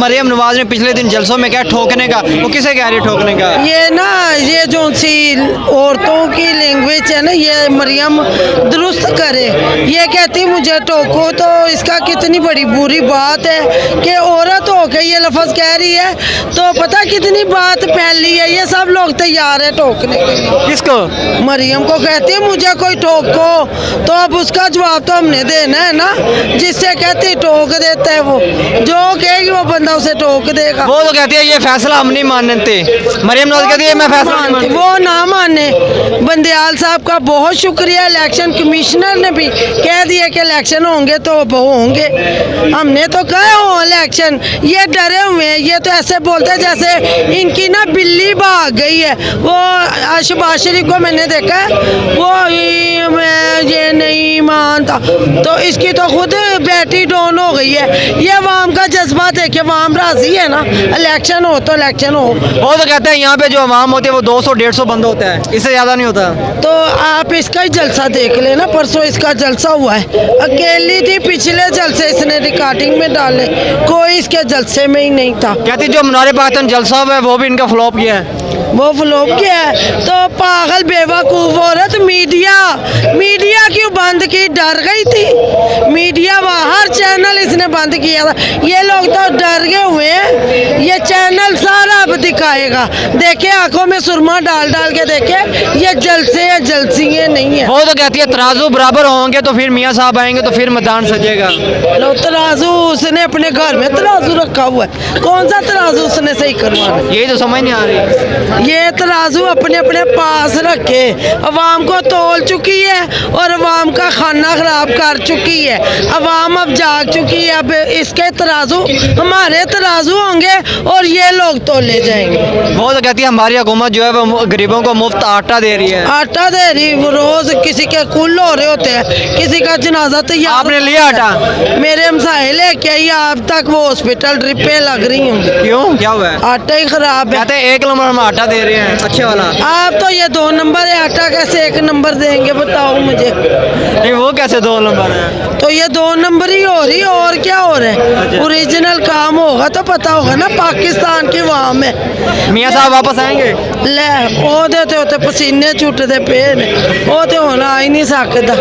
मरियम नवाज ने पिछले दिन जलसों में क्या ठोकने का, वो किसे कह रही है ठोकने का? ये ना ये जो सी औरतों की लैंग्वेज है ना, ये मरियम दुरुस्त करे। ये कहती मुझे टोको, तो इसका कितनी बड़ी बुरी बात है कि औरत होकर ये लफ्ज़ कह रही है। तो पता कितनी बात फैली है, ये सब लोग तैयार है टोकने के लिए। किसको? मरियम को कहती है मुझे कोई टोको, तो अब उसका जवाब तो हमने देना है ना। जिससे कहती टोक देता है, वो जो कहेगी वो बंदा उसे टोक देगा। वो तो कहती है ये फैसला हम नहीं मानते। मरियम नवाज कहती है मैं फैसला नहीं मानती। वो ना माने। बंदयाल साहब का बहुत शुक्रिया, इलेक्शन कमिश्नर ने भी कह दिया कि इलेक्शन होंगे तो वो होंगे। हमने तो कहा हो इलेक्शन, ये डरे हुए हैं। ये तो ऐसे बोलते हैं जैसे इनकी ना बिल्ली भाग गई है। वो शहबाज शरीफ को मैंने देखा है, वो मैं ये नहीं मानता, तो इसकी तो खुद बैटरी डाउन हो गई है। ये वाम का जज्बा देखे, वाम राजी है ना, इलेक्शन हो तो इलेक्शन हो। वो तो कहते हैं यहाँ पे जो अवाम होती है वो 200-150 बंद होता है, इससे ज़्यादा नहीं होता। तो आप इसका ही जलसा देख लेना, परसों इसका जलसा हुआ है। अकेली थी, पिछले जलसे इसने रिकॉर्डिंग में डाले, कोई इसके जलसे में ही नहीं था। कहती जो मुनारे पाकिस्तान जलसा हुआ है वो भी इनका फ्लॉप किया है। वो फ्लॉप किया है तो पागल बेवकूफ़ औरत। मीडिया क्यों बंद की? डर गई थी मीडिया, हर चैनल इसने बंद किया था। ये लोग तो डर गए हुए हैं। ये चैनल सारा अब दिखाएगा, देखे आंखों में सुरमा डाल डाल के देखे, ये जलसे हैं जलसियाँ नहीं है। वो तो कहती है तराजू बराबर होंगे तो फिर मियाँ साहब आएंगे तो फिर मैदान सजेगा। लो तराजू उसने अपने घर में तराजू रखा हुआ है, कौन सा तराजू उसने सही करवाना? यही तो समझ नहीं आ रही। ये तराजू अपने अपने पास रखे, अवाम को तोल चुकी है और अवाम का खाना खराब कर चुकी है। अवाम अब जाग चुकी है। अब इसके तराजू हमारे तराजू होंगे और ये लोग तोले जाएंगे। वो तो कहती है हमारी हुकूमत जो है वो गरीबों को मुफ्त आटा दे रही है। आटा दे रही, रोज किसी के कुल हो रहे होते हैं, किसी का जनाजा तैयार। आपने लिया आटा? मेरे हमसाए लेके आई, अब तक वो हॉस्पिटल ड्रिपें लग रही होंगी। क्यों, क्या हुआ है? आटा ही खराब है। कहते हैं 1 नंबर हम आटा दे रहे हैं, अच्छे वाला। आप तो ये 2 नंबर है, आटा कैसे 1 नंबर देंगे बताओ मुझे। नहीं वो कैसे 2 नंबर है? तो ये 2 नंबर ही हो रही, और क्या हो रहा है? ओरिजिनल काम होगा तो पता होगा ना, पाकिस्तान की वहाँ में। मियाँ साहब वापस आएंगे? ले ओहदे ते पसीने छुटते पे ने, वो तो होना आ ही नहीं सकता।